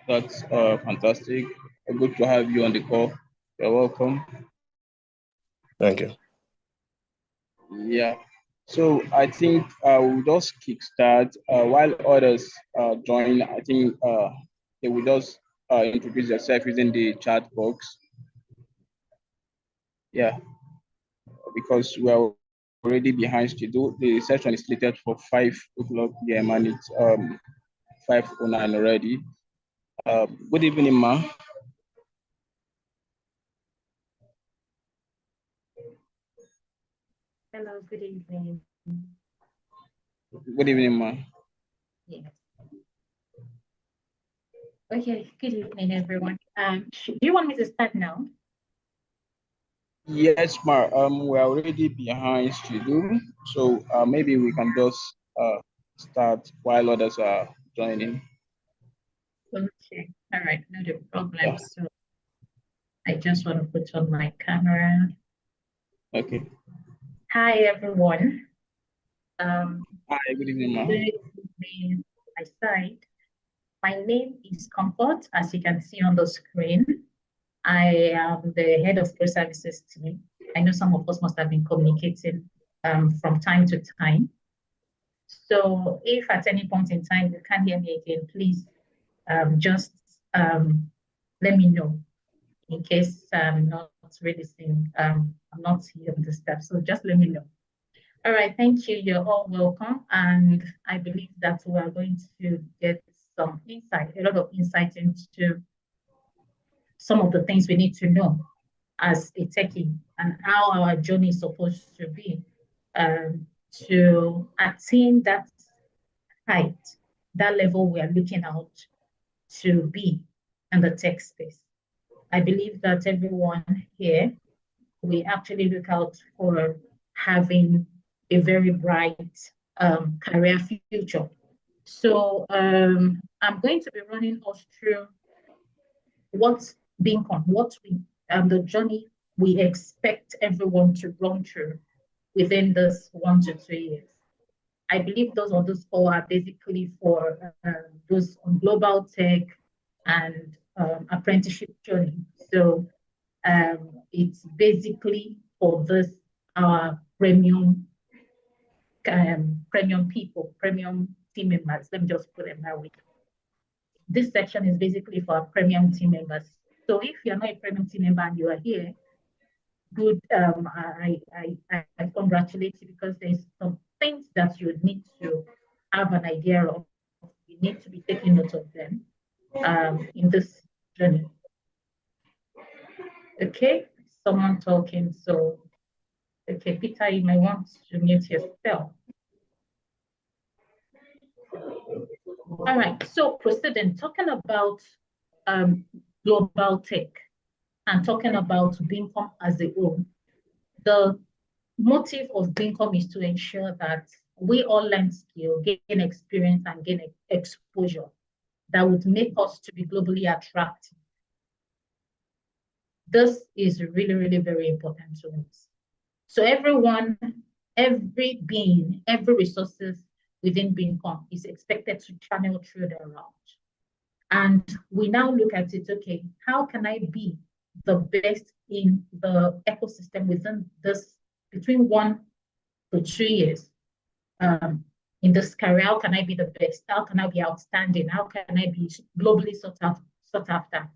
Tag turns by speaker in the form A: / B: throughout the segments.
A: That's fantastic. Good to have you on the call. You're welcome.
B: Thank you.
A: Yeah. So I think we'll just kickstart while others join. I think they will just introduce yourself using the chat box. Yeah, because we are already behind schedule. The session is slated for 5 o'clock p.m. and it's 5:09 already. Good evening, ma.
C: Hello, good evening.
A: Good evening, ma.
C: Yes. Okay, good evening, everyone. Do you want me to start now?
A: Yes, ma. We're already behind schedule, so maybe we can just start while others are joining.
C: Okay, all right, no problem.
A: Yeah.
C: So I just want to put on my camera.
A: Okay.
C: Hi, everyone.
A: Hi, good evening, ma.
C: Good evening, my side. My name is Comfort, as you can see on the screen. I am the head of pro services team. I know some of us must have been communicating from time to time. So if at any point in time you can't hear me again, please just let me know in case I'm not really seeing, I'm not hearing the stuff. So just let me know. All right, thank you. You're all welcome. And I believe that we are going to get some insight, a lot of insight into some of the things we need to know as a techie and how our journey is supposed to be to attain that height, that level we are looking out to be in the tech space. I believe that everyone here, we actually look out for having a very bright career future. So I'm going to be running us through what's being on, the journey we expect everyone to run through within this 1 to 2 years. I believe those four are basically for those on global tech and apprenticeship journey. So it's basically for this our premium people, premium team members. Let me just put them that way. This section is basically for our premium team members. So if you're not a premium team member and you are here, good. I congratulate you because there's some things that you need to have an idea of. You need to be taking note of them in this journey. Okay, someone talking. So, okay, Peter, you may want to mute yourself. All right, so proceeding, talking about global tech and talking about Bincom as a whole, the motive of Bincom is to ensure that we all learn skill, gain experience, and gain exposure that would make us to be globally attractive. This is really, really very important to us. So everyone, every being, every resources within Bincom is expected to channel through the route. And we now look at it, okay, how can I be the best in the ecosystem within this, between 1 to 2 years in this career? How can I be the best? How can I be outstanding? How can I be globally sought after?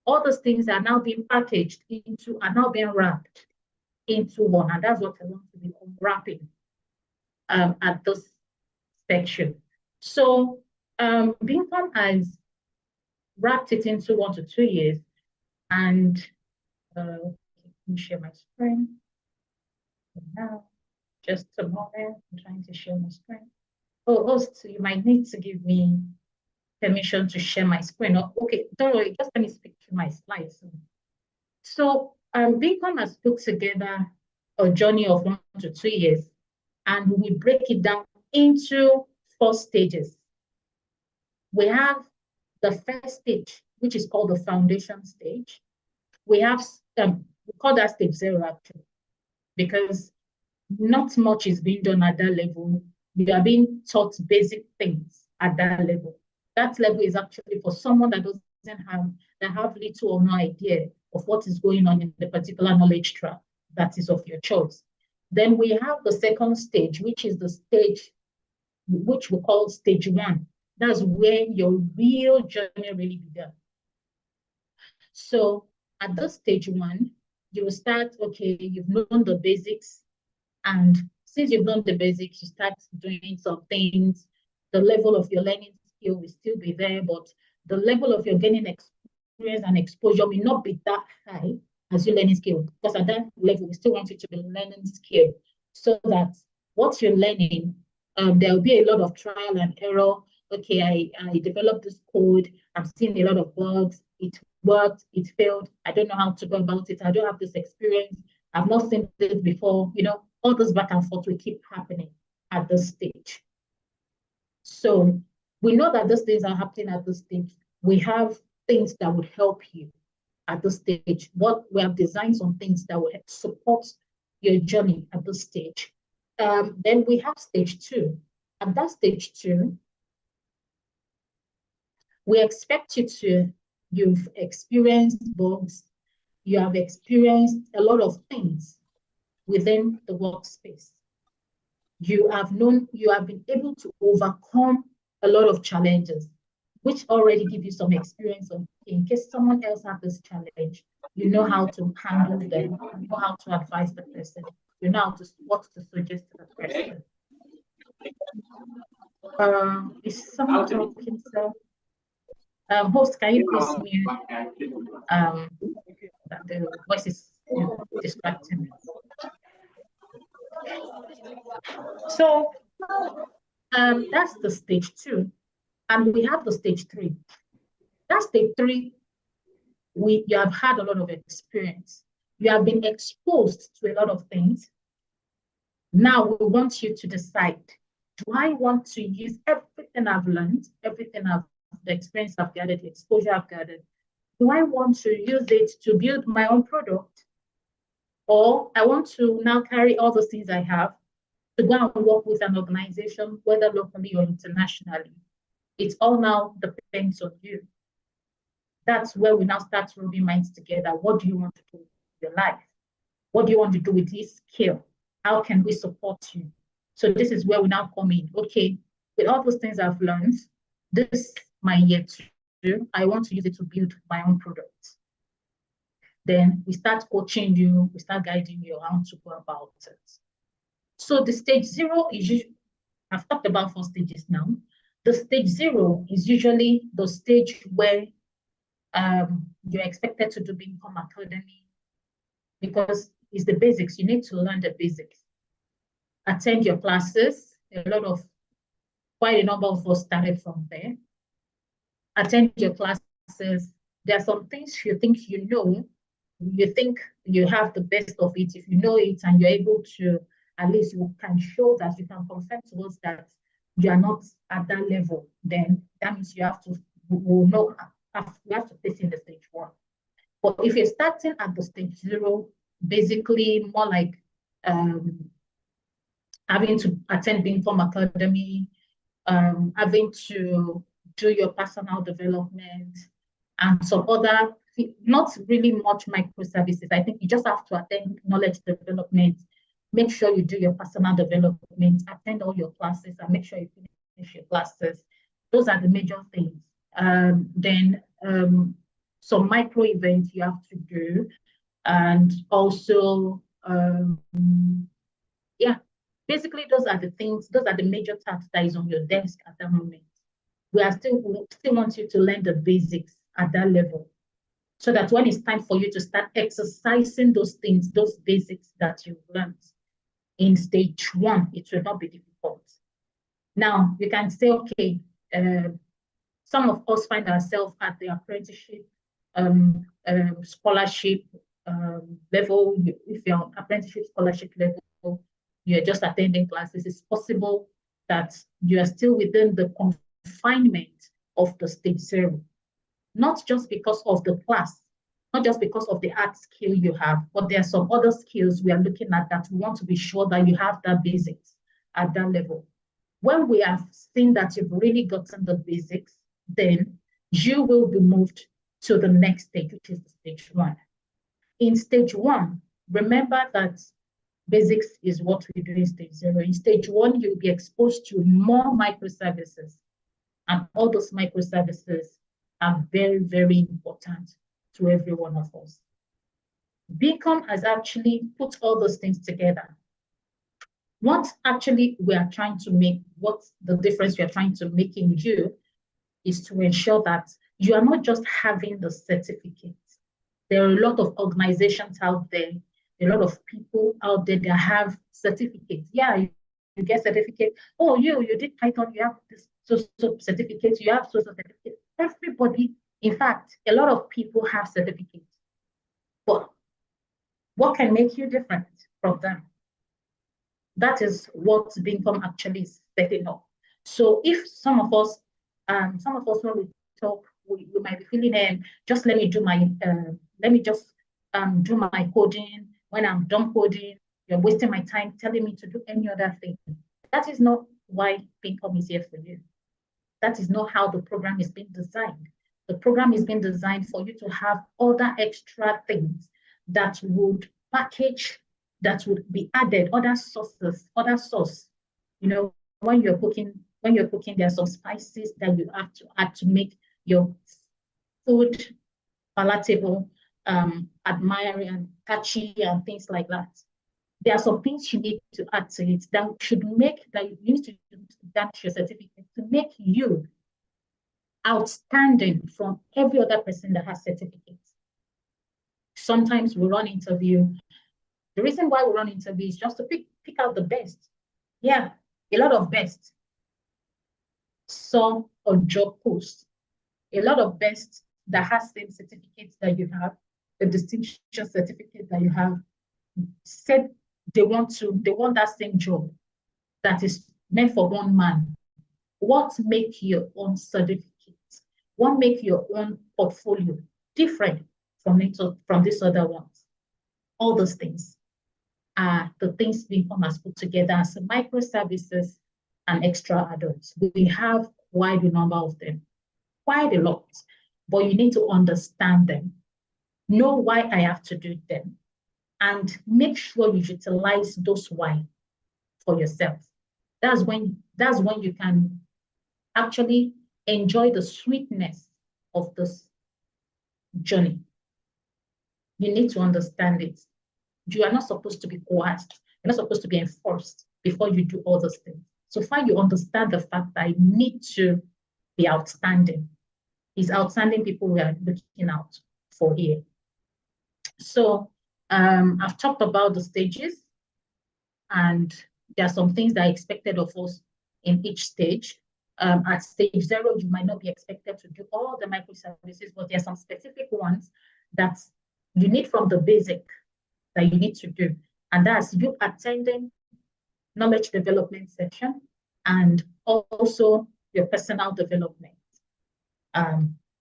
C: All those things are now being packaged into, are now being wrapped into one. And that's what I want to be unwrapping at this section. So Bincom has wrapped it into 1 to 2 years. And let me share my screen. Now, just a moment, I'm trying to share my screen. Oh, host, you might need to give me permission to share my screen. Oh, okay, don't worry, just let me speak to my slides. So Bincom has put together a journey of 1 to 2 years, and we break it down into 4 stages. We have the first stage, which is called the foundation stage. We have, we call that stage 0 actually, because not much is being done at that level. You are being taught basic things at that level. That level is actually for someone that doesn't that have little or no idea of what is going on in the particular knowledge track that is of your choice. Then we have the second stage, which is the stage which we call stage 1. That's where your real journey really began. So at this stage 1, you will start, okay, you've known the basics. And since you've known the basics, you start doing some things. The level of your learning skill will still be there, but the level of your gaining experience and exposure may not be that high as your learning skill, because at that level, we still want you to be learning skill, so that what you're learning, there will be a lot of trial and error. Okay, I developed this code. I'm seeing a lot of bugs. It worked, it failed. I don't know how to go about it. I don't have this experience. I've not seen this before. You know, all this back and forth will keep happening at this stage. So we know that these things are happening at this stage. We have things that would help you at this stage. What we have designed some things that will support your journey at this stage. Then we have stage 2. At that stage 2, we expect you've experienced bugs, you have experienced a lot of things within the workspace. You have been able to overcome a lot of challenges, which already give you some experience of, in case someone else has this challenge, you know how to handle them, you know how to advise the person, you know what to suggest to the person. Is someone talking, sir? Host, can you please mute? The voice is distracting me. So that's the stage 2, and we have the stage 3. That's stage 3. You have had a lot of experience. You have been exposed to a lot of things. Now we want you to decide: do I want to use everything I've learned, the experience I've gathered, the exposure I've gathered? Do I want to use it to build my own product? Or I want to now carry all those things I have to go and work with an organization, whether locally or internationally? It all now depends on you. That's where we now start rubbing minds together. What do you want to do with your life? What do you want to do with this skill? How can we support you? So this is where we now come in. Okay, with all those things I've learned, this is my year 2. I want to use it to build my own product. Then we start coaching you, we start guiding you how to go about it. So the stage 0 is usually, I've talked about 4 stages now. The stage 0 is usually the stage where you're expected to do Income Academy, because it's the basics. You need to learn the basics. Attend your classes. Quite a number of us started from there. Attend your classes. There are some things you think you know, you think you have the best of it. If you know it and you're able to, at least you can show that, you can confirm to us that you are not at that level, then that means you have to, you have to place in the stage 1. But if you're starting at the stage 0, basically more like having to attend the Income Academy, having to do your personal development, and some other, not really much microservices. I think you just have to attend knowledge development, make sure you do your personal development, attend all your classes, and make sure you finish your classes. Those are the major things. Then some micro events you have to do, and also, yeah, basically those are the things, those are the major tasks that is on your desk at that moment. We still want you to learn the basics at that level, so that when it's time for you to start exercising those things, those basics that you've learned in stage 1, it will not be difficult. Now, you can say, okay, some of us find ourselves at the apprenticeship, scholarship level. If you're on apprenticeship scholarship level, you're just attending classes. It's possible that you are still within the confinement of the stage 0, not just because of the class, not just because of the art skill you have, but there are some other skills we are looking at that we want to be sure that you have that basics at that level. When we have seen that you've really gotten the basics, then you will be moved to the next stage, which is stage 1. In stage 1, remember that basics is what we do in stage 0. In stage 1, you'll be exposed to more microservices, and all those microservices are very, very important to every one of us. Beacom has actually put all those things together. What actually we are trying to make, what the difference we are trying to make in you is to ensure that you are not just having the certificate. There are a lot of organizations out there, a lot of people out there that have certificates. Yeah, you get certificate. Oh, you did Python, you have this so certificate, you have so certificate. Everybody, in fact, a lot of people have certificates. But what can make you different from them? That is what Beacom actually is setting up. So if some of us when we talk, we might be feeling, just let me do my, do my coding. When I'm done coding, you're wasting my time telling me to do any other thing. That is not why Beacom is here for you. That is not how the program is being designed. The program is being designed for you to have other extra things that would package, that would be added, other sources, other sauce. You know, when you're cooking, there are some spices that you have to add to make your food palatable, admiring and catchy and things like that. There are some things you need to add to it that should make, that you need to adapt your certificate to make you outstanding from every other person that has certificates. Sometimes we run interview. The reason why we run interview is just to pick out the best. Yeah, a lot of best. Some on job posts, a lot of best that has same certificates that you have, the distinction certificate that you have, said they want that same job that is meant for one man. What make your own certificate? What make your own portfolio different from these other ones? All those things are the things Beacom has put together as microservices and extra add-ons. We have quite a number of them, quite a lot, but you need to understand them, know why I have to do them, and make sure you utilize those why for yourself. That's when you can actually enjoy the sweetness of this journey. You need to understand it. You are not supposed to be coerced. You're not supposed to be enforced before you do all those things. So far, you understand the fact that I need to be outstanding. It's outstanding people we are looking out for here. So I've talked about the stages, and there are some things that are expected of us in each stage. At stage 0, you might not be expected to do all the microservices, but there are some specific ones that you need from the basic that you need to do. And that's you attending knowledge development section and also your personal development.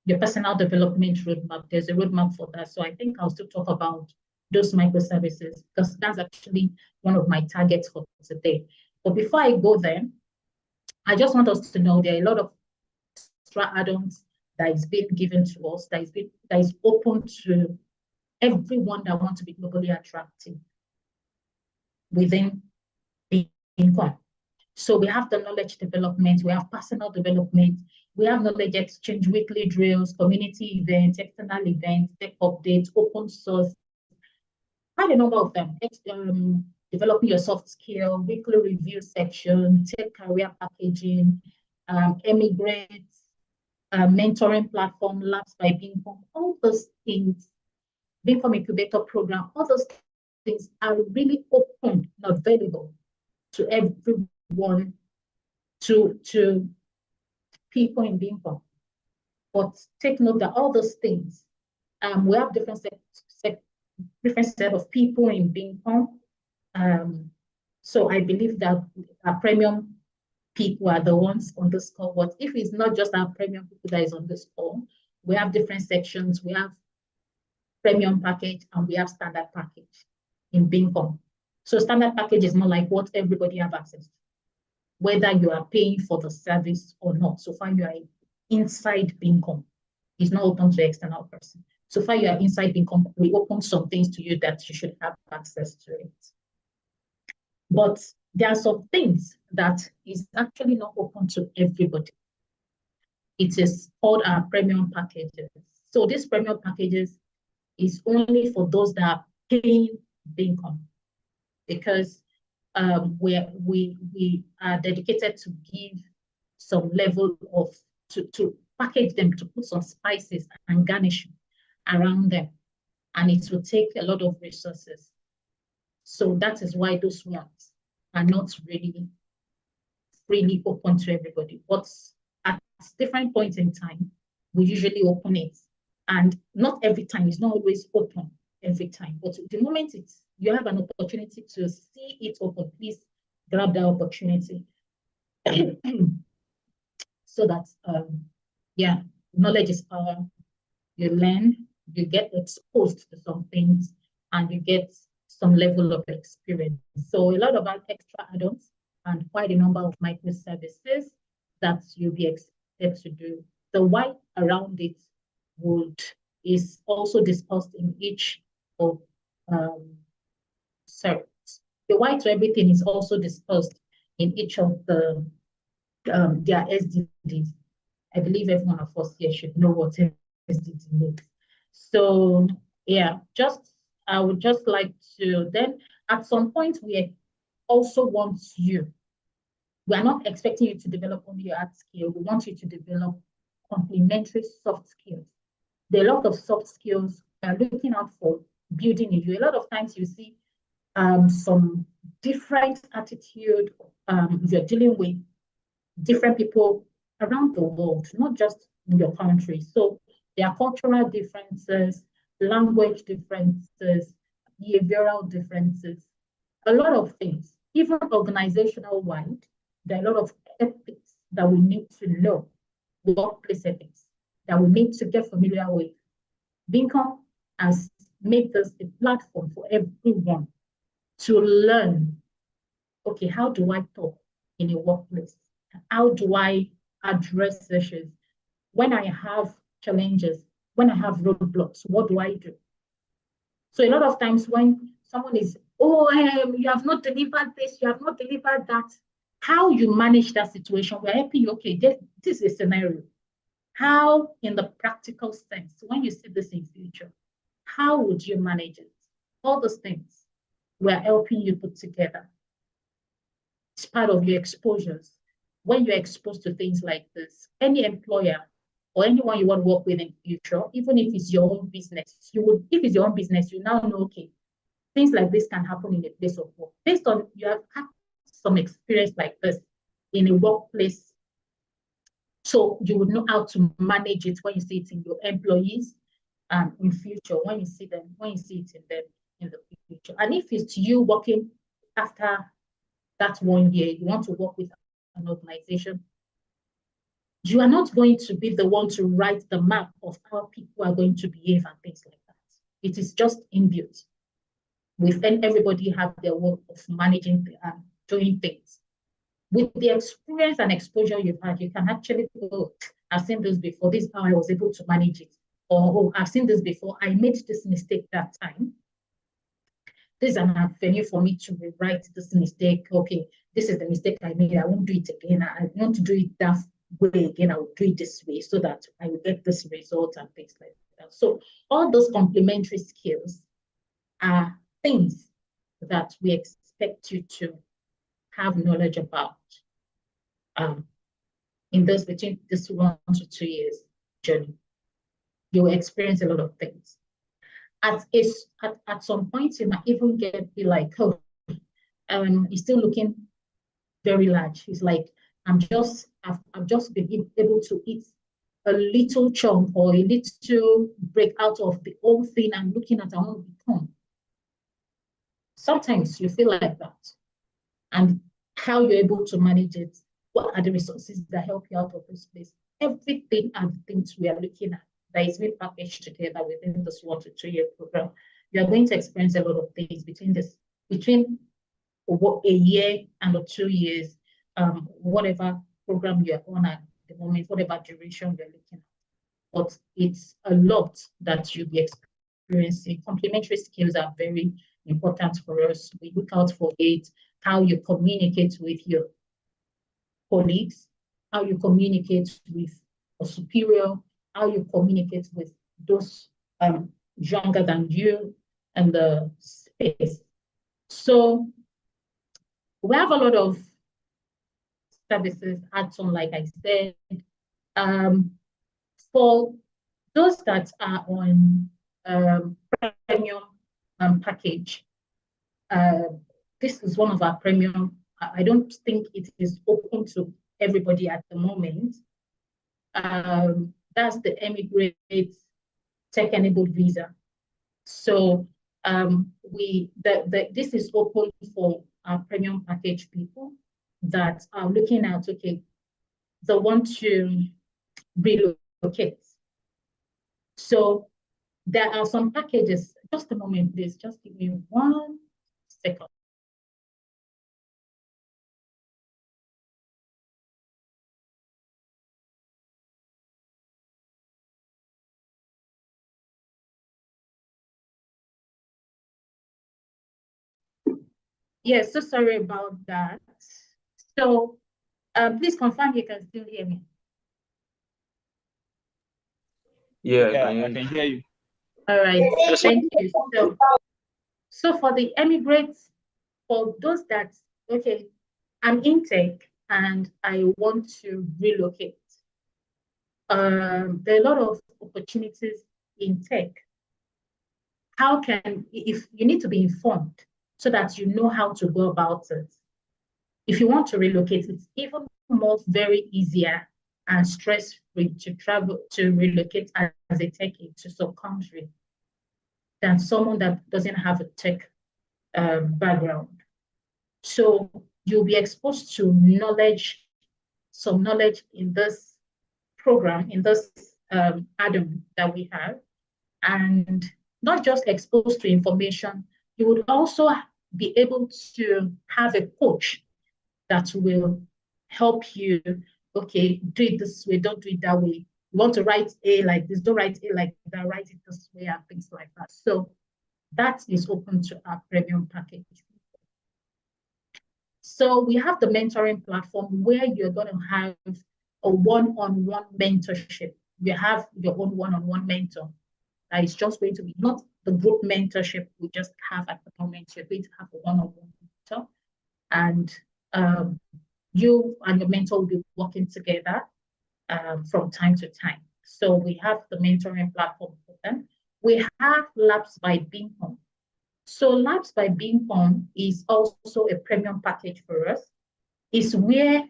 C: Your personal development roadmap, there's a roadmap for that. So I think I'll still talk about those microservices because that's actually one of my targets for today. But before I go there, I just want us to know there are a lot of extra add-ons that is being given to us, that is open to everyone that wants to be globally attractive within Beacom. So we have the knowledge development, we have personal development, we have knowledge exchange, weekly drills, community events, external events, tech updates, open source, quite a number of them. Developing your soft skill, weekly review section, tech career packaging, Emigr8, mentoring platform, labs by Beacom, all those things, Beacom incubator program, all those things are really open and available to everyone, to people in Beacom. But take note that all those things, we have different set of people in Beacom. So I believe that our premium people are the ones on this call. But if it's not just our premium people that is on this call, we have different sections. We have premium package and we have standard package in Beacom. So standard package is more like what everybody have access to, whether you are paying for the service or not. So far you are inside Beacom. It's not open to external person. So far you are inside income, we open some things to you that you should have access to it. But there are some things that is actually not open to everybody. It is called our premium packages. So these premium packages is only for those that are paying the income, because we are dedicated to give some level of to package them, to put some spices and garnishing around them, and it will take a lot of resources. So that is why those ones are not really freely open to everybody. But at different points in time, we usually open it, and not every time, it's not always open every time, but the moment you have an opportunity to see it open, please grab that opportunity. So that yeah, knowledge is power. You learn, you get exposed to some things, and you get some level of experience. So a lot of our extra add-ons and quite a number of microservices that you'll be expected to do. The why around it is also discussed in each of the why to everything is also discussed in each of their SDGs. I believe every one of us here should know what SDG means. So yeah, I would just like to then at some point we also want you. We are not expecting you to develop only your art skill. We want you to develop complementary soft skills. There are a lot of soft skills we are looking out for building in you. A lot of times you see some different attitude. You're dealing with different people around the world, not just in your country. So there are cultural differences, language differences, behavioral differences, a lot of things. Even organizational wide, there are a lot of ethics that we need to know, workplace ethics that we need to get familiar with. Beacon has made this a platform for everyone to learn, okay, how do I talk in a workplace? How do I address issues? When I have challenges, when I have roadblocks, what do I do? So a lot of times when someone is, you have not delivered this, you have not delivered that, how you manage that situation, we're helping you, okay, this is a scenario. How, in the practical sense, when you see this in future, how would you manage it? All those things we're helping you put together. It's part of your exposures. When you're exposed to things like this, any employer or anyone you want to work with in the future, even if it's your own business, if it's your own business, you now know, okay, things like this can happen in a place of work. Based on you have had some experience like this in a workplace, so you would know how to manage it when you see it in your employees in future, when you see it in them in the future. And if it's you working after that 1 year, you want to work with an organization, you are not going to be the one to write the map of how people are going to behave and things like that. It is just inbuilt. Within everybody have their way of managing and doing things. With the experience and exposure you've had, you can actually go, I've seen this before, this is how I was able to manage it. Or, I've seen this before, I made this mistake that time. This is an avenue for me to rewrite this mistake. Okay, this is the mistake I made. I won't do it again. I want to do it that way again. I will do it this way so that I will get this result and things like that. So all those complementary skills are things that we expect you to have knowledge about in those between this 1 to 2 years journey. You will experience a lot of things. At some point, you might even be like, oh, he's still looking very large. It's like, I've just been able to eat a little chunk or a little break out of the whole thing and looking at our own become. Sometimes you feel like that. And how you're able to manage it, what are the resources that help you out of this place? Everything and things we are looking at that is being packaged together within this 1 to 2 year program. You are going to experience a lot of things between a year and 2 years, whatever program you're on at the moment, whatever duration you're looking at. but it's a lot that you'll be experiencing. Complementary skills are very important for us. We look out for it, how you communicate with your colleagues, how you communicate with a superior, how you communicate with those younger than you and the space. So we have a lot of services add-on, like I said. For those that are on premium package, this is one of our premium. I don't think it is open to everybody at the moment. That's the Emigr8 tech-enabled visa. So this is open for our premium package people that are looking at, okay, they want to relocate. So there are some packages. Just a moment, please. Just give me 1 second. Yes, so sorry about that. So please confirm you can still hear me.
B: Yeah,
A: I can hear you.
C: All right, thank you. So for the Emigr8, for those that, okay, I'm in tech and I want to relocate. There are a lot of opportunities in tech. How can, if you need to be informed so that you know how to go about it. If you want to relocate, it's even more very easier and stress-free to travel, to relocate as a techie to some country than someone that doesn't have a tech background. So you'll be exposed to knowledge, some knowledge in this program, in this add-on that we have, and not just exposed to information, you would also be able to have a coach that will help you, okay, do it this way, don't do it that way. You want to write A like this, don't write A like that, write it this way, and things like that. So that is open to our premium package. So we have the mentoring platform where you're going to have a one-on-one mentorship. You have your own one-on-one mentor. That is just going to be not the group mentorship we just have at the moment. You're going to have a one-on-one mentor, and you and your mentor will be working together from time to time. So we have the mentoring platform for them. We have Labs by Beacon. So Labs by Beacon is also a premium package for us. It's where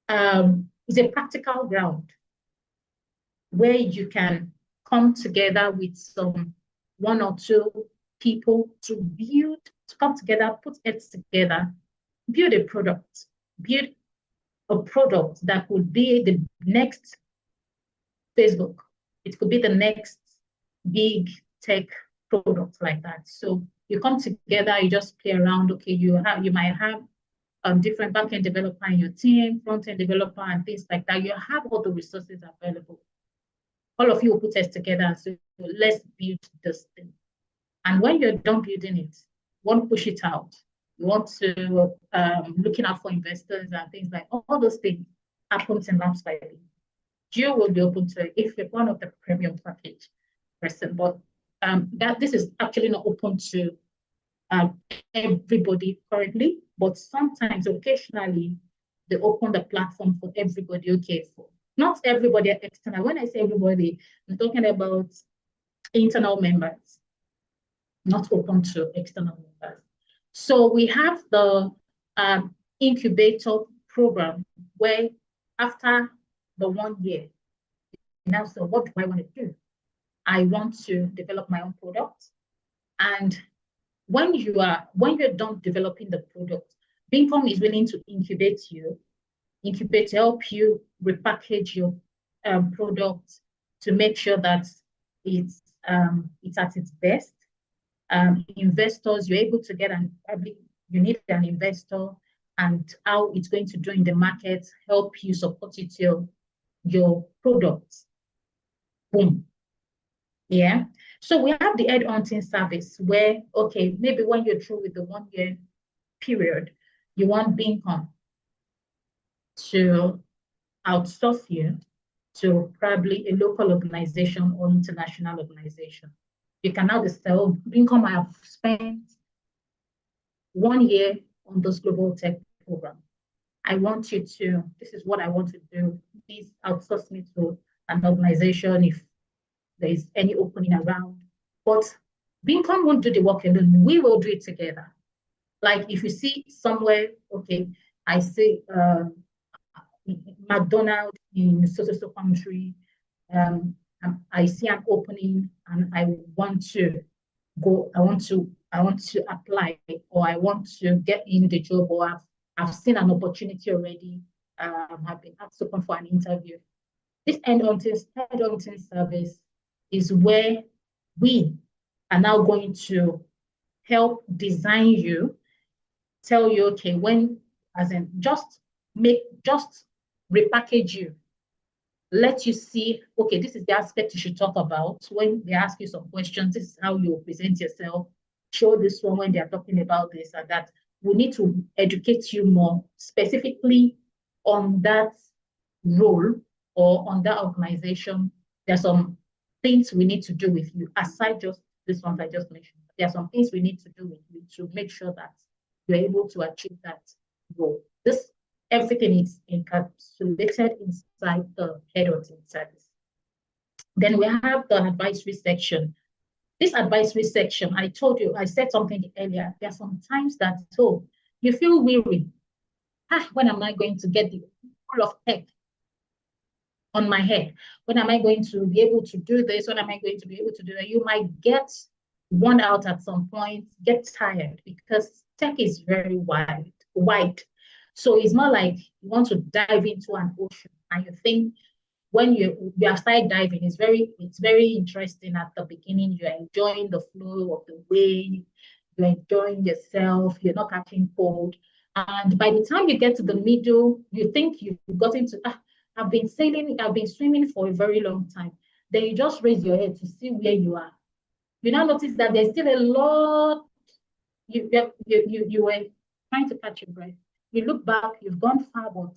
C: it's a practical ground where you can come together with some 1 or 2 people to come together, put it together, build a product that could be the next Facebook. It could be the next big tech product like that. So you come together, you just play around. Okay, you might have different backend developer in your team, front-end developer, and things like that. You have all the resources available. All of you will put it together and say, let's build this thing. And when you're done building it, you want to push it out. You want to looking out for investors and things like all those things happens in Labs by Beacon. You will be open to it if you're one of the premium package person, but this is actually not open to everybody currently, but sometimes, occasionally, they open the platform for everybody. Okay, for not everybody external. When I say everybody, I'm talking about internal members, not open to external members. So we have the incubator program where after the 1 year, now, so what do I want to do? I want to develop my own product. And when you're done developing the product, Beacon is willing to incubate, help you repackage your product to make sure that it's at its best. Investors, you're able to get you need an investor and how it's going to do in the market, help you support it your products. Boom. Yeah. So we have the headhunting service where, okay, maybe when you're through with the 1 year period, you want Beacon to outsource you to probably a local organization or international organization. You can now just tell Beacon, I have spent 1 year on this global tech program. I want you to, this is what I want to do. Please outsource me to an organization if there is any opening around. But Beacon won't do the work alone. We will do it together. Like if you see somewhere, okay, I see McDonald's in so country, I see an opening and I want to go, I want to apply, or I want to get in the job, or I've seen an opportunity already, have been asked to come for an interview. This headhunting service is where we are now going to help design you, tell you, okay, when, as in just repackage you, let you see, okay, this is the aspect you should talk about. When they ask you some questions, this is how you present yourself. Show this one when they're talking about this and that. We need to educate you more specifically on that role or on that organization. There's some things we need to do with you, aside just this ones I just mentioned. There are some things we need to do with you to make sure that you're able to achieve that goal. Everything is encapsulated inside the headhunting service. Then we have the advisory section. This advisory section, I told you, I said something earlier. There are some times that, so you feel weary. When am I going to get the full of tech on my head? When am I going to be able to do this? When am I going to be able to do that? You might get worn out at some point, get tired, because tech is very wide. So it's not like you want to dive into an ocean and you think when you are start diving, it's very interesting at the beginning. You're enjoying the flow of the wave, you're enjoying yourself, you're not catching cold. And by the time you get to the middle, you think you've gotten to, I've been swimming for a very long time. Then you just raise your head to see where you are. You now notice that there's still a lot. You were trying to catch your breath. You look back, you've gone far, but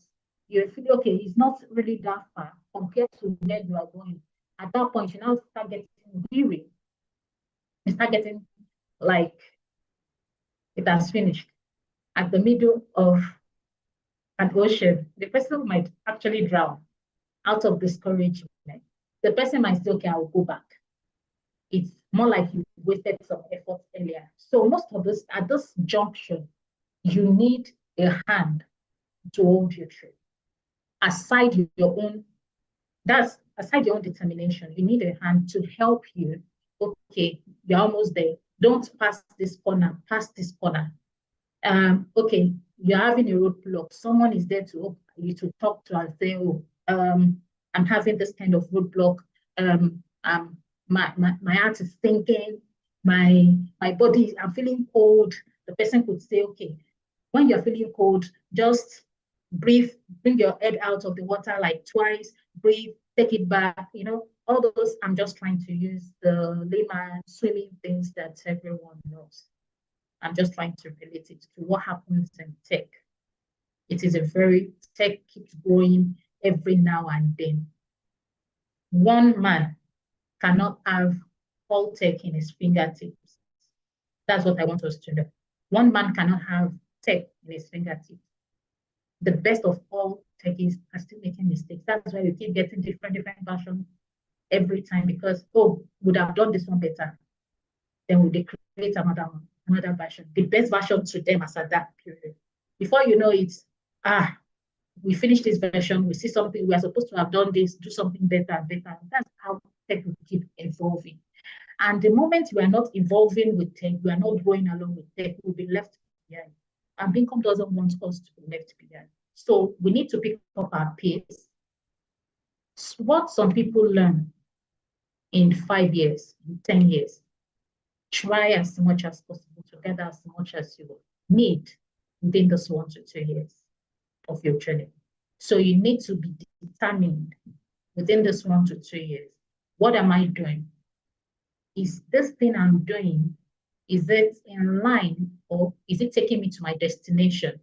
C: you feel, okay, it's not really that far compared to where you are going. At that point, you now start getting weary. You start getting like it has finished. At the middle of an ocean, the person might actually drown out of discouragement. The person might say, okay, I'll go back. It's more like you wasted some effort earlier. So most of this, at this junction, you need a hand to hold you through. Aside your own determination, you need a hand to help you. Okay, you're almost there. Don't pass this corner, pass this corner. Okay, you're having a roadblock. Someone is there to you to talk to and say, oh, I'm having this kind of roadblock. My heart is thinking, my body, I'm feeling cold. The person could say, okay, when you're feeling cold, just breathe, bring your head out of the water like twice, breathe, take it back, all those. I'm just trying to use the layman swimming things that everyone knows. I'm just trying to relate it to what happens in tech. It is tech keeps growing every now and then. One man cannot have all tech in his fingertips. That's what I want us to know. One man cannot have tech in his fingertips. The best of all techies are still making mistakes. That's why we keep getting different versions every time, because, would have done this one better. Then we create another version. The best version to them as at that period. Before you know it, we finish this version, we see something, we are supposed to have done this, do something better and better. That's how tech will keep evolving. And the moment we are not evolving with tech, we are not going along with tech, we'll be left behind. And Beacon doesn't want us to be left behind. So we need to pick up our pace. What some people learn in 5 years, in 10 years, try as much as possible to gather as much as you need within this 1 to 2 years of your journey. So you need to be determined within this 1 to 2 years What am I doing? Is this thing I'm doing, is it in line, or is it taking me to my destination?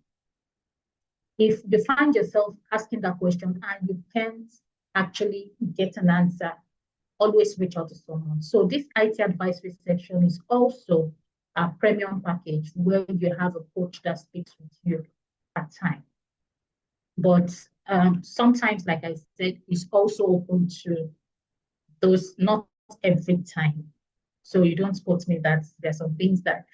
C: If you find yourself asking that question and you can't actually get an answer, always reach out to someone. So this IT advisory section is also a premium package where you have a coach that speaks with you at time. But sometimes, like I said, it's also open to those, not every time. So you don't quote me that there's some things that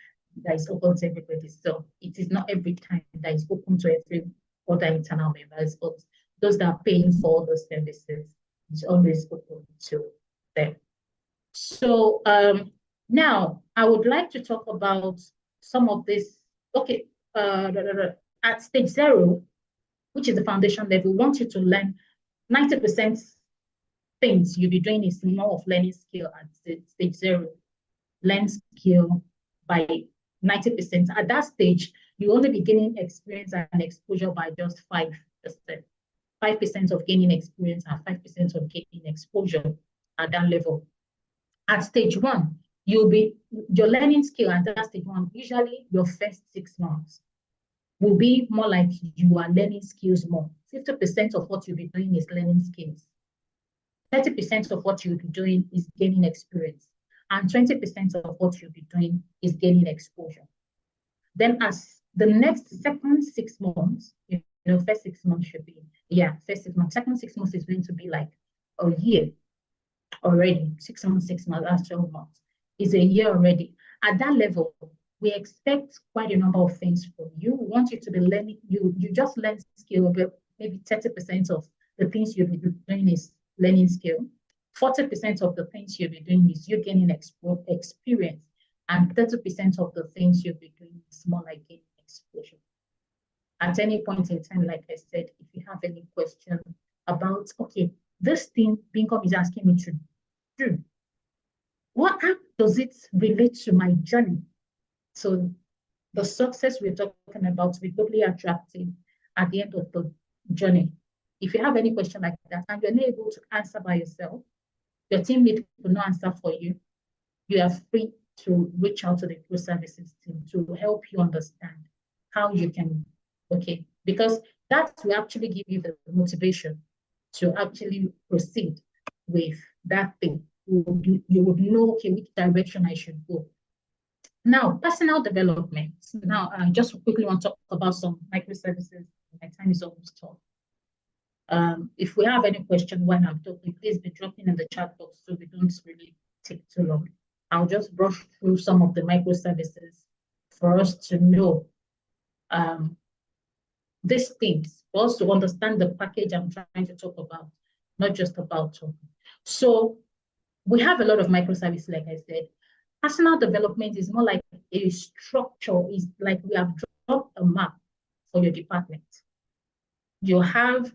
C: is open to everybody. So it is not every time that is open to every other internal members, but those that are paying for all those services is always open to them. So now I would like to talk about some of this. Okay, at stage 0, which is the foundation level, we want you to learn 90% things you'll be doing is more of learning skill at stage 0. Learn skill by 90%. At that stage, you only be gaining experience and exposure by just 5%. 5% of gaining experience and 5% of gaining exposure at that level. At stage 1, your learning skill at that stage 1, usually your first 6 months will be more like you are learning skills more. 50% of what you'll be doing is learning skills. 30% of what you'll be doing is gaining experience. And 20% of what you'll be doing is gaining exposure. Then as the second 6 months, first 6 months should be, first 6 months. Second 6 months is going to be like a year already. 6 months, that's 12 months. Is a year already. At that level, we expect quite a number of things from you. We want you to be learning, you just learn skill, but maybe 30% of the things you'll be doing is learning skill. 40% of the things you'll be doing is you gaining experience, and 30% of the things you'll be doing is more like gaining exposure. At any point in time, like I said, if you have any question about, okay, this thing Bincom is asking me to do, how does it relate to my journey? So the success we're talking about will be globally attractive at the end of the journey. If you have any question like that and you're not able to answer by yourself, your team lead will not answer for you, you are free to reach out to the Pro Services team to help you understand how you can, because that will actually give you the motivation to actually proceed with that thing. You would know, okay, which direction I should go. Now, personal development. Now, I just quickly want to talk about some microservices. My time is almost up. If we have any question when I'm talking, please be dropping in the chat box so we don't really take too long. I'll just brush through some of the microservices for us to know these things, for us to understand the package I'm trying to talk about, not just about talking. So we have a lot of microservices, like I said. Personal development is more like a structure, is like we have dropped a map for your department. You have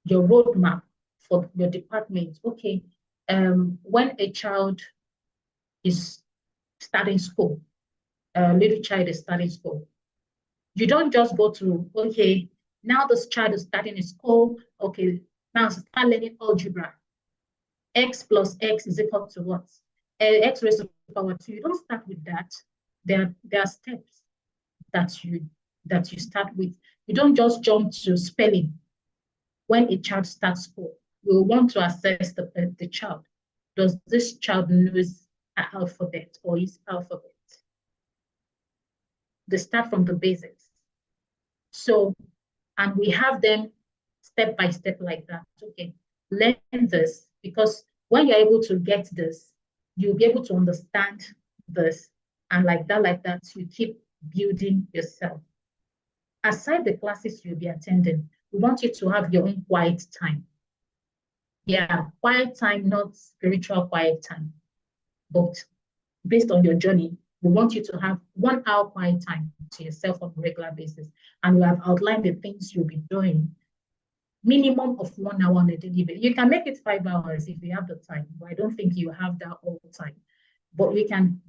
C: your roadmap for your department. Okay, when a child is starting school, a little child is starting school, you don't just go to, okay, now this child is starting in school, okay, now start learning algebra. X plus X is equal to what? X raised to the power 2. You don't start with that. There are steps that you start with. You don't just jump to spelling. When a child starts school, we want to assess the child. Does this child knows an alphabet or is alphabet? They start from the basics. So, and we have them step by step like that. Okay, learn this, because when you're able to get this, you'll be able to understand this, and like that, you keep building yourself. Aside the classes you'll be attending, we want you to have your own quiet time. Yeah, quiet time, not spiritual quiet time, but based on your journey, we want you to have 1 hour quiet time to yourself on a regular basis. And we have outlined the things you'll be doing. Minimum of 1 hour on a daily basis. You can make it 5 hours if you have the time, but I don't think you have that all the time. But we can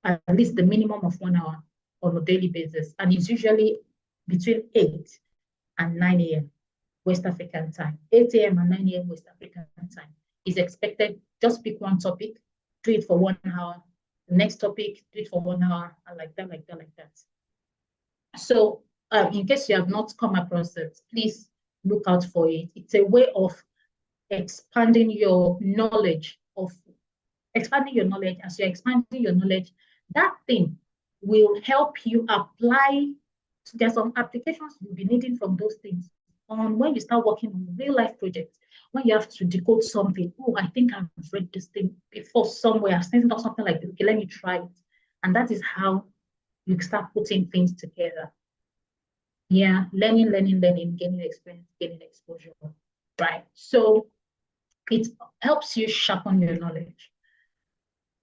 C: at least the minimum of 1 hour on a daily basis. And it's usually between 8 and 9 a.m. West African time. 8 a.m. and 9 a.m. West African time. is expected, just pick one topic, do it for 1 hour. The next topic, do it for 1 hour, and like that, like that, like that. So in case you have not come across it, please look out for it. It's a way of expanding your knowledge as you're expanding your knowledge. That thing will help you apply. There's some applications you'll be needing from those things on when you start working on real life projects, when you have to decode something. Oh, I think I've read this thing before somewhere. I've seen something like this. Okay, let me try it. And that is how you start putting things together. Yeah, learning, gaining experience, gaining exposure. Right. So it helps you sharpen your knowledge.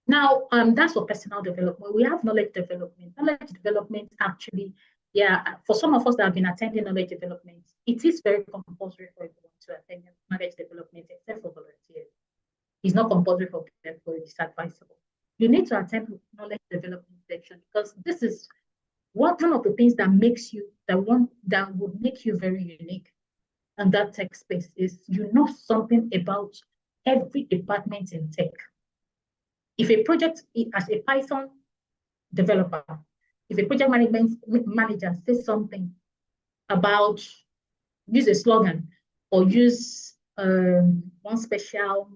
C: Now, that's for personal development. We have knowledge development. Knowledge development actually, yeah, for some of us that have been attending knowledge development, it is very compulsory for everyone to attend knowledge development except for volunteers. It's not compulsory for people, it's advisable. You need to attend knowledge development section because this is one of the things that makes you, that would make you very unique in that tech space is you know something about every department in tech. If a project, as a Python developer, if a project management manager says something about, use a slogan or use one special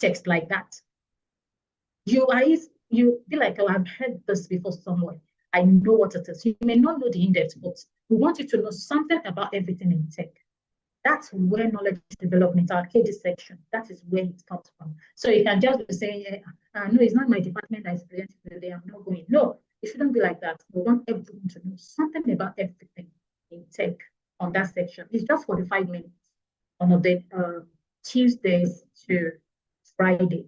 C: text like that, you be like, oh, I've heard this before somewhere. I know what it is. You may not know the in-depth, but we want you to know something about everything in tech. That's where knowledge development, our KD section, that is where it comes from. So you can just be saying, no, it's not my department that is presenting today, I'm not going. No, it shouldn't be like that. We want everyone to know something about everything in tech on that section. It's just 45 minutes on the Tuesdays to Friday.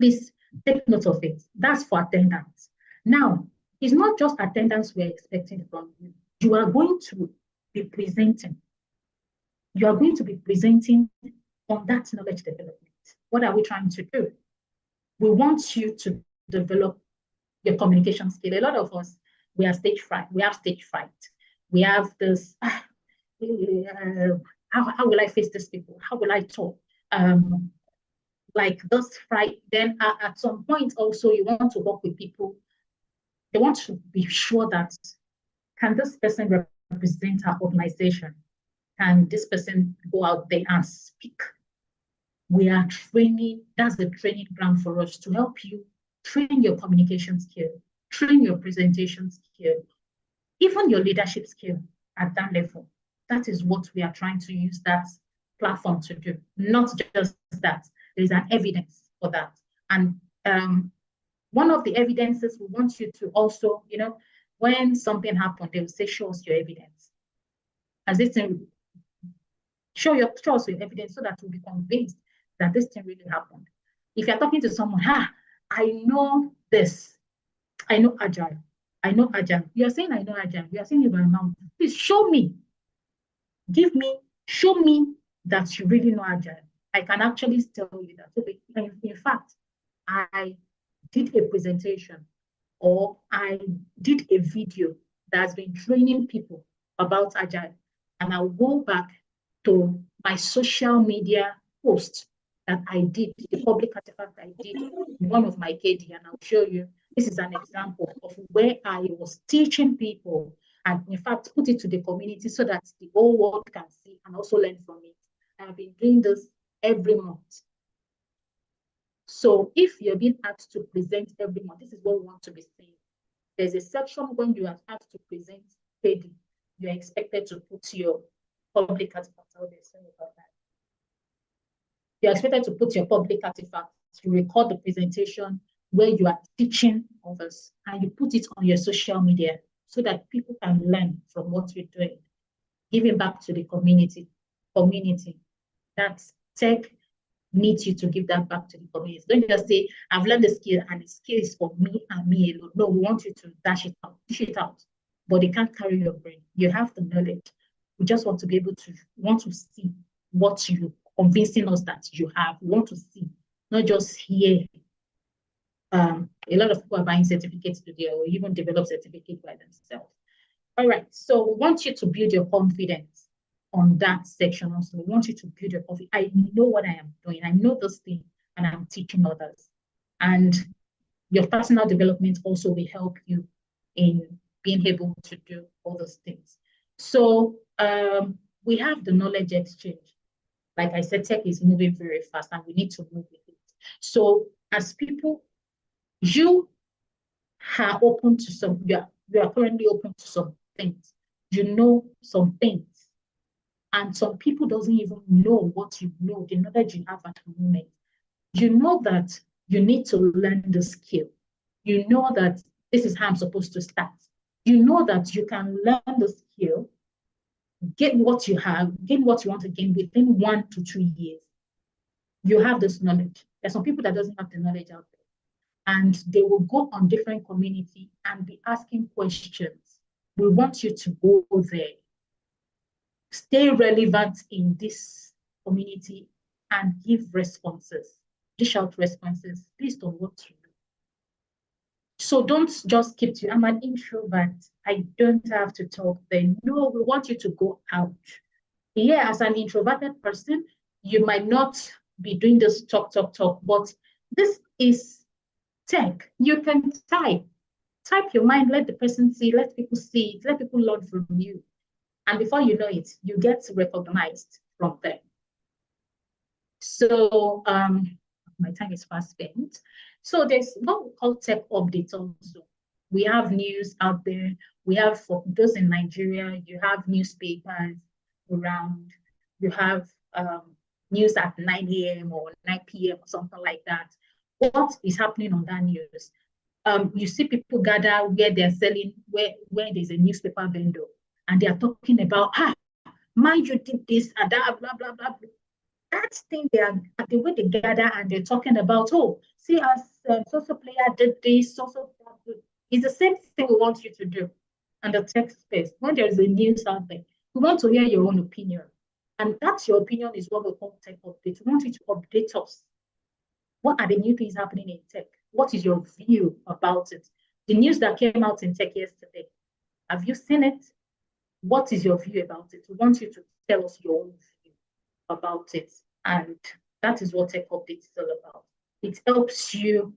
C: Please take note of it. That's for attendance. Now, it's not just attendance we're expecting from you. You are going to be presenting. You are going to be presenting on that knowledge development. What are we trying to do? We want you to develop your communication skill. A lot of us, we are stage fright. We have stage fright. We have this, how will I face these people? How will I talk? Like this fright. Then at some point also, you want to work with people. They want to be sure that, can this person represent our organization? Can this person go out there and speak? We are training, that's the training ground for us to help you train your communication skill, train your presentation skill, even your leadership skill at that level. That is what we are trying to use that platform to do. Not just that, there is an evidence for that. And one of the evidences we want you to also, when something happened, they will say, show us your evidence. As this thing, show us your evidence so that we'll be convinced that this thing really happened. If you're talking to someone, I know this. I know Agile. I know Agile. You're saying I know Agile. You are saying it by mouth. Please show me. Show me that you really know Agile. I can actually tell you that. Okay. In fact, I did a presentation or I did a video that's been training people about Agile. And I'll go back to my social media post that I did, the public artifact I did in one of my KD, and I'll show you. This is an example of where I was teaching people and in fact put it to the community so that the whole world can see and also learn from it. I've been doing this every month. So if you're being asked to present every month, this is what we want to be saying. There's a section when you are asked to present KD, you're expected to put your public artifacts. How they say about that. You're expected to put your public artifacts, to record the presentation where you are teaching others, and you put it on your social media so that people can learn from what you're doing, giving back to the community. That tech needs you to give that back to the community. Don't just say, I've learned the skill and the skill is for me and me alone. No, we want you to dish it out. But they can't carry your brain. You have the knowledge. We just want to be able to, see what you convincing us that you have. We want to see, not just hear. A lot of people are buying certificates today or even develop certificates by themselves. All right, so we want you to build your confidence. on that section also. We want you to build your profile. I know what I am doing. I know this thing, and I'm teaching others. And your personal development also will help you in being able to do all those things. So we have the knowledge exchange. Like I said, tech is moving very fast and we need to move with it. So as people, you are open to some, you are currently open to some things. You know some things. And some people doesn't even know what you know, the knowledge you have at the moment. You know that you need to learn the skill. You know that this is how I'm supposed to start. You know that you can learn the skill, get what you have, gain what you want to gain within 1 to 2 years. You have this knowledge. There's some people that doesn't have the knowledge out there. And they will go on different community and be asking questions. We want you to go there. Stay relevant in this community and give responses, dish out responses based on what you know. So don't just keep to, I'm an introvert, I don't have to talk then. No, we want you to go out. Yeah, as an introverted person, you might not be doing this talk, but this is tech. You can type your mind, let the person see, let people see it, let people learn from you. And before you know it, you get recognized from them. So my time is fast spent. So there's what we call tech updates also. We have news out there. We have, for those in Nigeria, you have newspapers around. You have news at 9 a.m. or 9 p.m. or something like that. What is happening on that news? You see people gather where they're selling, where there's a newspaper vendor, and they are talking about, mind you did this and that, blah, blah, blah. That thing, they are the way they gather and they're talking about, oh, see us, social player did this, social player. It's the same thing we want you to do in the tech space. When there's a news out there, we want to hear your own opinion. And that's your opinion is what we call tech update. We want you to update us. What are the new things happening in tech? What is your view about it? The news that came out in tech yesterday, have you seen it? What is your view about it? We want you to tell us your own view about it. And that is what tech update is all about. It helps you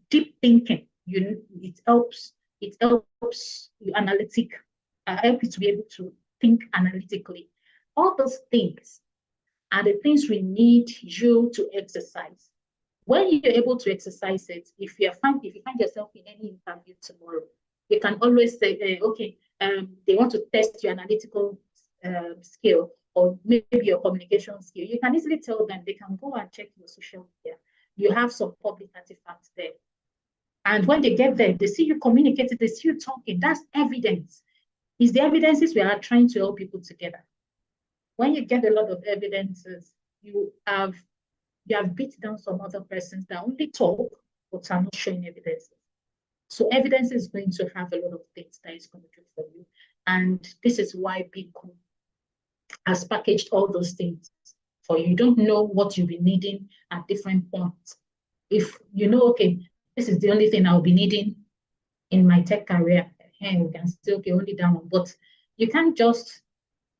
C: deep thinking. It helps you analytic, help you to be able to think analytically. All those things are the things we need you to exercise. When you're able to exercise it, if you find yourself in any interview tomorrow, you can always say, okay, they want to test your analytical skill or maybe your communication skill. You can easily tell them they can go and check your social media. You have some public artifacts there. And when they get there, they see you communicating, they see you talking. That's evidence. It's the evidences we are trying to help people together. When you get a lot of evidences, you have beat down some other persons that only talk but are not showing evidence. So evidence is going to have a lot of things that it's going to do for you. And this is why Bitcoin has packaged all those things for you. You don't know what you'll be needing at different points. If you know, okay, this is the only thing I'll be needing in my tech career, and we can say, okay, only that one. But you can't just,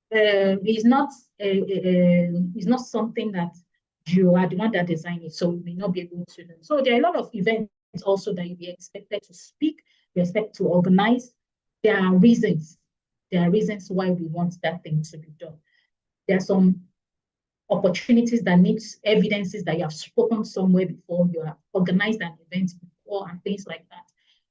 C: it's not something that you are the one that designed it, so you may not be able to do. So there are a lot of events also that you'll be expected to speak, you expect to organize. There are reasons. There are reasons why we want that thing to be done. There are some opportunities that needs evidences that you have spoken somewhere before, you have organized an event before, and things like that.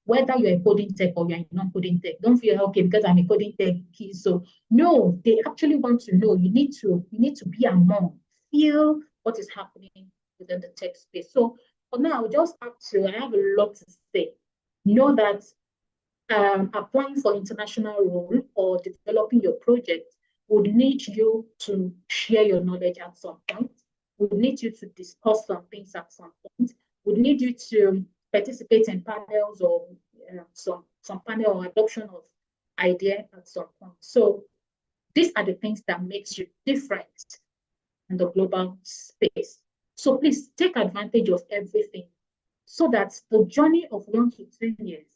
C: Whether you're a coding tech or you're not coding tech, don't feel okay because I'm a coding tech key. So no, they actually want to know. You need to be among, feel what is happening within the tech space. So for now, I have a lot to say. Know that applying for international role or developing your project would need you to share your knowledge at some point, would need you to discuss some things at some point, would need you to participate in panels or some panel or adoption of idea at some point. So these are the things that makes you different in the global space. So please take advantage of everything so that the journey of 1 to 2 years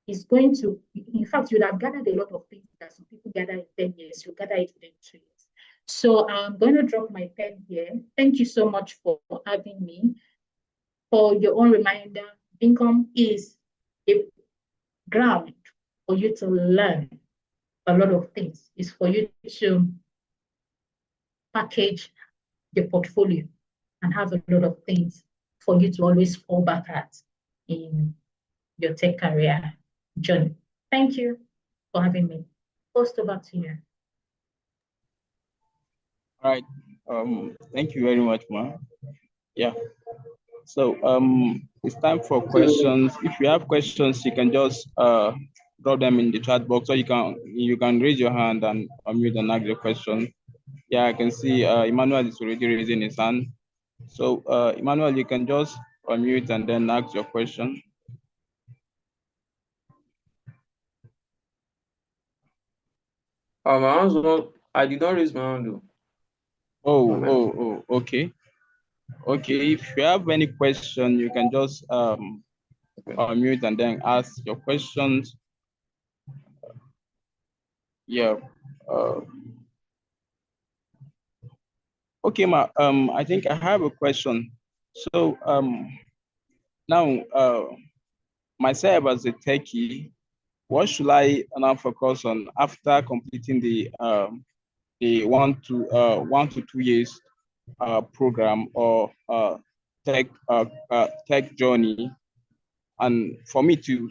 C: is going to, in fact, you'd have gathered a lot of things that some people gather in 10 years, you gather it within 2 years. So I'm going to drop my pen here. Thank you so much for having me. For your own reminder, income is a ground for you to learn a lot of things. It's for you to package the portfolio and have a lot of things for you to always fall back at in your tech career journey. Thank you for having me. Post over to you.
A: All right. Thank you very much, Ma. Yeah. So it's time for questions. If you have questions, you can just drop them in the chat box, or you can raise your hand and unmute and ask your question. Yeah, I can see Emmanuel is already raising his hand. So Emmanuel, you can just unmute and then ask your question.
B: My hand's not, I did not raise my hand though.
A: Okay. Okay, if you have any question, you can just unmute and then ask your questions. Yeah. Okay, Ma. I think I have a question. So now myself as a techie, what should I now focus on after completing the 1 to 2 years program or tech journey, and for me to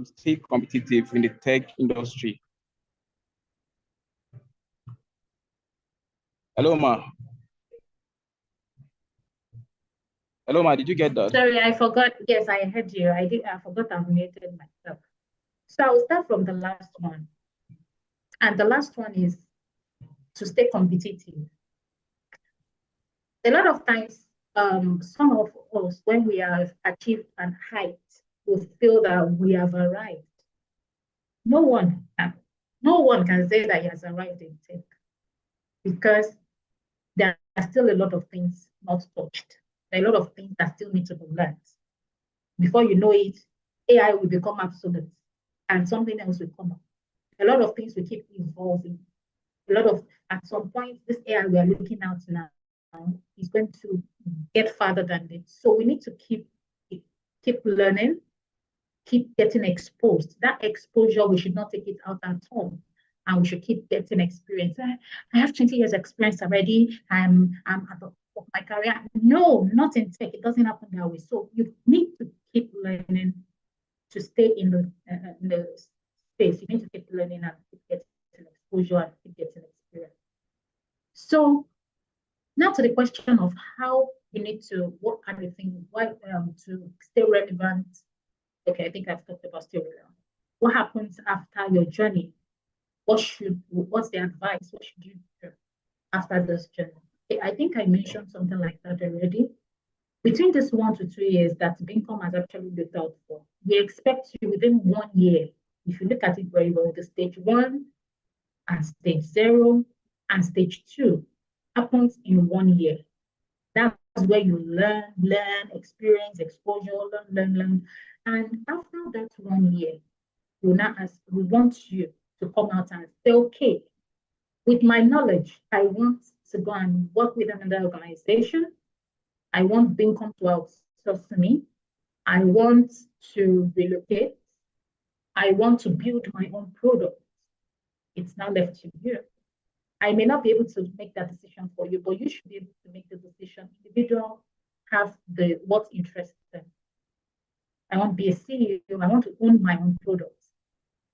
A: stay competitive in the tech industry? Hello, Ma. Hello, Ma. Did you get that?
C: Sorry, I forgot. Yes, I heard you. I forgot I've muted myself. So I'll start from the last one. And the last one is to stay competitive. A lot of times, some of us, when we have achieved an height, we feel that we have arrived. No one can say that he has arrived in tech, because there are still a lot of things not touched. There are a lot of things that still need to be learned. Before you know it, AI will become obsolete and something else will come up. A lot of things will keep evolving. At some point, this AI we are looking at now is going to get farther than this. So we need to keep learning, keep getting exposed. That exposure, we should not take it out at home. And we should keep getting experience. I have 20 years experience already. I'm at the top of my career. No, not in tech. It doesn't happen that way. So you need to keep learning to stay in the space. You need to keep learning and keep getting exposure and keep getting experience. So now to the question of how you need to, what are the things, to stay relevant. Okay, I think I've talked about stay relevant. What happens after your journey? What's the advice? What should you do after this journey? Okay, I think I mentioned something like that already. Between this 1 to 2 years that Bincom has actually looked out for, we expect you within 1 year, if you look at it very well, the stage 1 and stage 0 and stage 2 happens in 1 year. That's where you learn, experience, exposure, learn. And after that 1 year, we want you to come out and say, okay, with my knowledge, I want to go and work with another organization. I want Bincom to outsource me. I want to relocate. I want to build my own product. It's now left to you. I may not be able to make that decision for you, but you should be able to make the decision. Individual have what interests them. I want to be a CEO. I want to own my own products.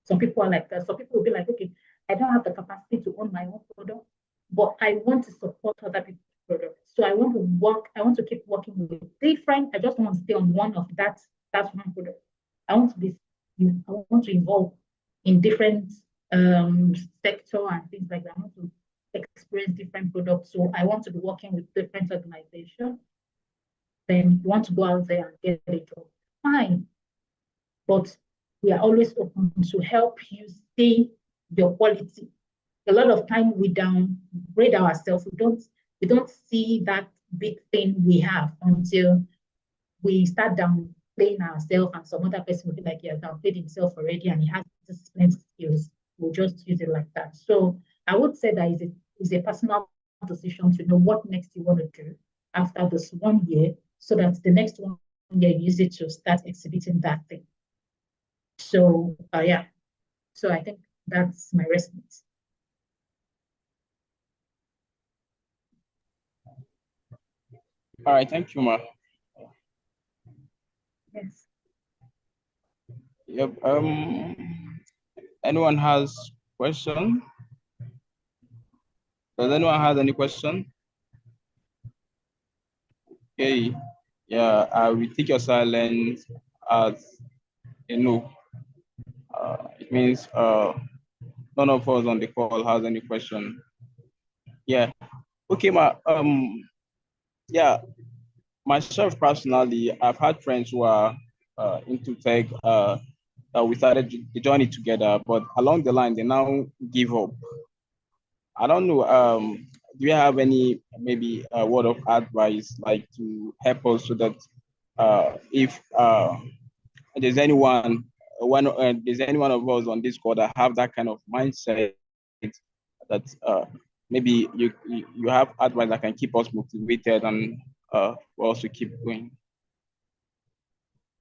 C: Some people are like that. Some people will be like, okay, I don't have the capacity to own my own product, but I want to support other people's products. So I want to keep working with different. I just want to stay on one of that one product. I want to involve in different sector and things like that. I want to experience different products. So I want to be working with different organizations. Then you want to go out there and get a job. Fine. But we are always open to help you stay your quality. A lot of time we downgrade ourselves. We don't see that big thing we have until we start downplaying ourselves, and some other person will be like, yeah, downplayed himself already and he has this plenty skills. We'll just use it like that. So I would say that is a personal decision to know what next you want to do after this 1 year, so that the next 1 year you use it to start exhibiting that thing. So yeah, so I think that's my response.
A: All right, thank you, Ma.
C: Yes.
A: Yep. Anyone has question? Does anyone have any question? Okay. Yeah, I will take your silence as a no. It means none of us on the call has any question. Yeah. Okay, Ma. Yeah, myself personally, I've had friends who are into tech. We started the journey together, but along the line, they now give up. I don't know. Do you have any maybe a word of advice, like to help us so that if there's anyone, there's any one of us on this call that have that kind of mindset, that maybe you have advice that can keep us motivated and also keep going.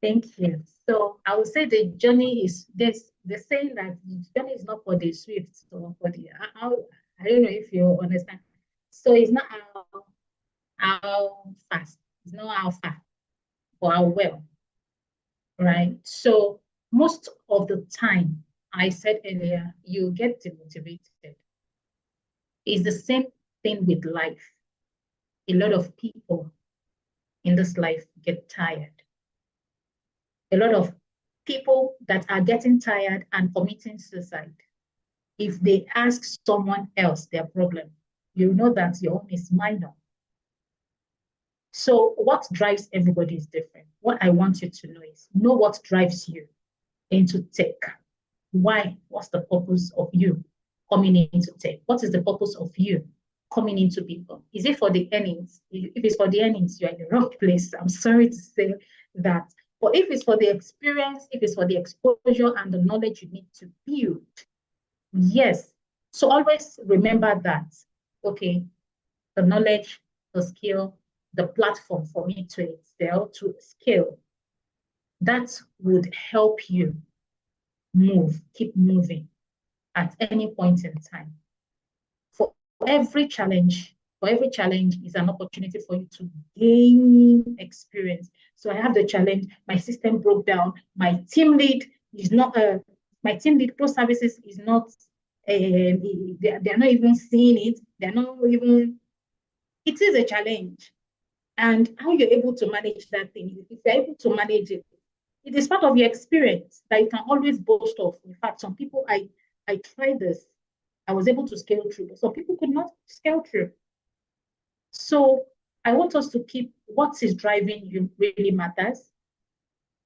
C: Thank you. So I would say the journey is this. They're saying that the journey is not for the swift or for the I don't know if you understand. So it's not how fast, it's not how far or how well, right? So most of the time, I said earlier, you get demotivated. It's the same thing with life. A lot of people in this life get tired. A lot of people that are getting tired and committing suicide, if they ask someone else their problem, you know that your own is minor. So what drives everybody is different. What I want you to know what drives you into tech. Why? What's the purpose of you coming into tech? What is the purpose of you coming into people? Is it for the earnings? If it's for the earnings, you're in the wrong place. I'm sorry to say that. But if it's for the experience, if it's for the exposure and the knowledge you need to build, yes. So always remember that, okay, the knowledge, the skill, the platform for me to excel, to scale, that would help you move, keep moving at any point in time. For every challenge, is an opportunity for you to gain experience. So I have the challenge, my system broke down, my team lead is not, my team lead pro services is not, they're not even seeing it, they're not even, it is a challenge. And how you're able to manage that thing, if you're able to manage it, it is part of your experience that you can always boast of. In fact, some people, I tried this, I was able to scale through, but some people could not scale through. So I want us to keep what is driving you really matters.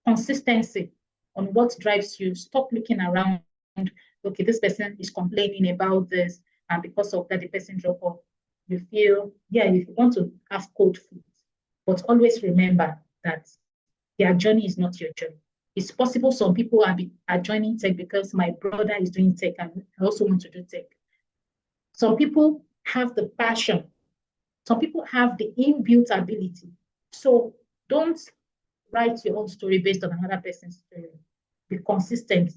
C: Consistency on what drives you. Stop looking around. Okay, this person is complaining about this, and because of that, the person drop off. You feel, yeah, if you want to have cold feet, but always remember that their journey is not your journey. It's possible some people are joining tech because my brother is doing tech and I also want to do tech. Some people have the passion. Some people have the inbuilt ability. So don't write your own story based on another person's story. Be consistent.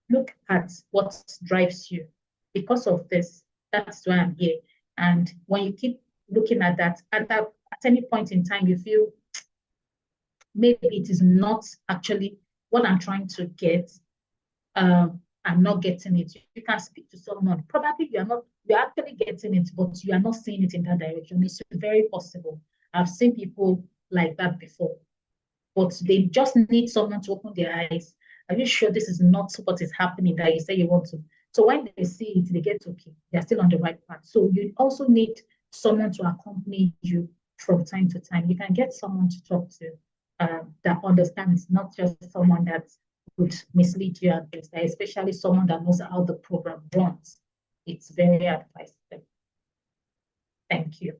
C: Look at what drives you. Because of this, that's why I'm here. And when you keep looking at that, at any point in time, you feel maybe it is not actually what I'm trying to get. I'm not getting it. You can speak to someone. Probably you're actually getting it, but you are not seeing it in that direction. It's very possible. I've seen people like that before, but they just need someone to open their eyes. Are you sure this is not what is happening that you say you want to? So when they see it, they get okay. They're still on the right path. So you also need someone to accompany you from time to time. You can get someone to talk to that understands, not just someone that would mislead you and things, especially someone that knows how the program runs. It's very advisable. Thank you.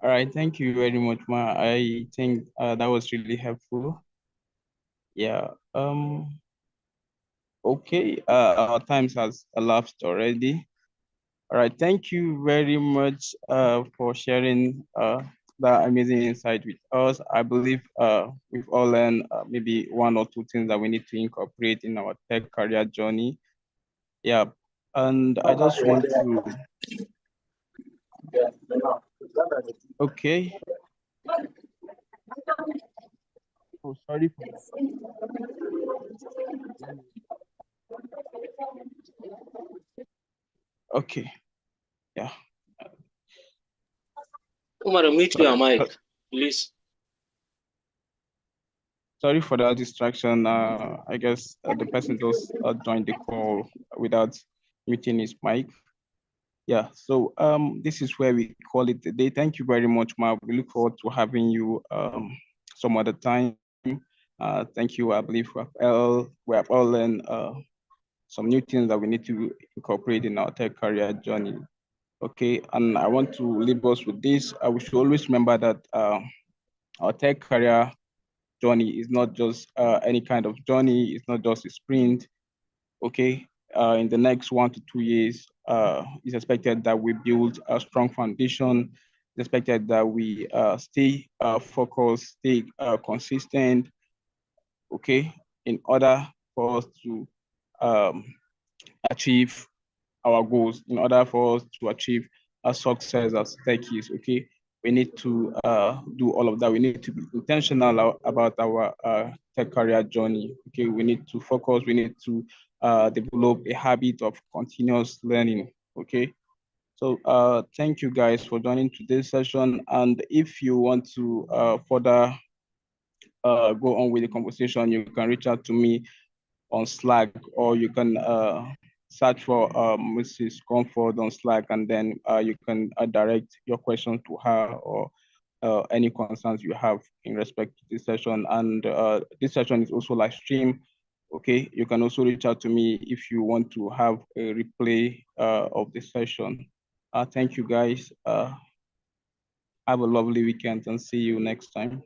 A: All right, thank you very much, Ma. I think that was really helpful. Yeah. Okay, our times has elapsed already. All right, thank you very much for sharing that amazing insight with us. I believe we've all learned maybe one or two things that we need to incorporate in our tech career journey. Yeah, and I just want to, okay. Oh, sorry for that. Okay, yeah.
B: Umar, mute your mic,
A: Uh,
B: please.
A: Sorry for that distraction. I guess the person just joined the call without muting his mic. Yeah, so this is where we call it a day. Thank you very much, Mark. We look forward to having you some other time. Thank you. I believe we have all learned some new things that we need to incorporate in our tech career journey. Okay, and I want to leave us with this. We should always remember that our tech career journey is not just any kind of journey. It's not just a sprint. Okay, in the next 1 to 2 years, it's expected that we build a strong foundation. It's expected that we stay focused, stay consistent. Okay, in order for us to um, achieve our goals, in order for us to achieve a success as techies, okay, we need to do all of that. We need to be intentional about our tech career journey. Okay, we need to focus. We need to develop a habit of continuous learning. Okay, so thank you guys for joining today's session. And if you want to further go on with the conversation, you can reach out to me on Slack, or you can search for Mrs. Comfort on Slack, and then you can direct your questions to her, or any concerns you have in respect to this session. And this session is also live stream. Okay, you can also reach out to me if you want to have a replay of this session. Thank you guys. Have a lovely weekend and see you next time.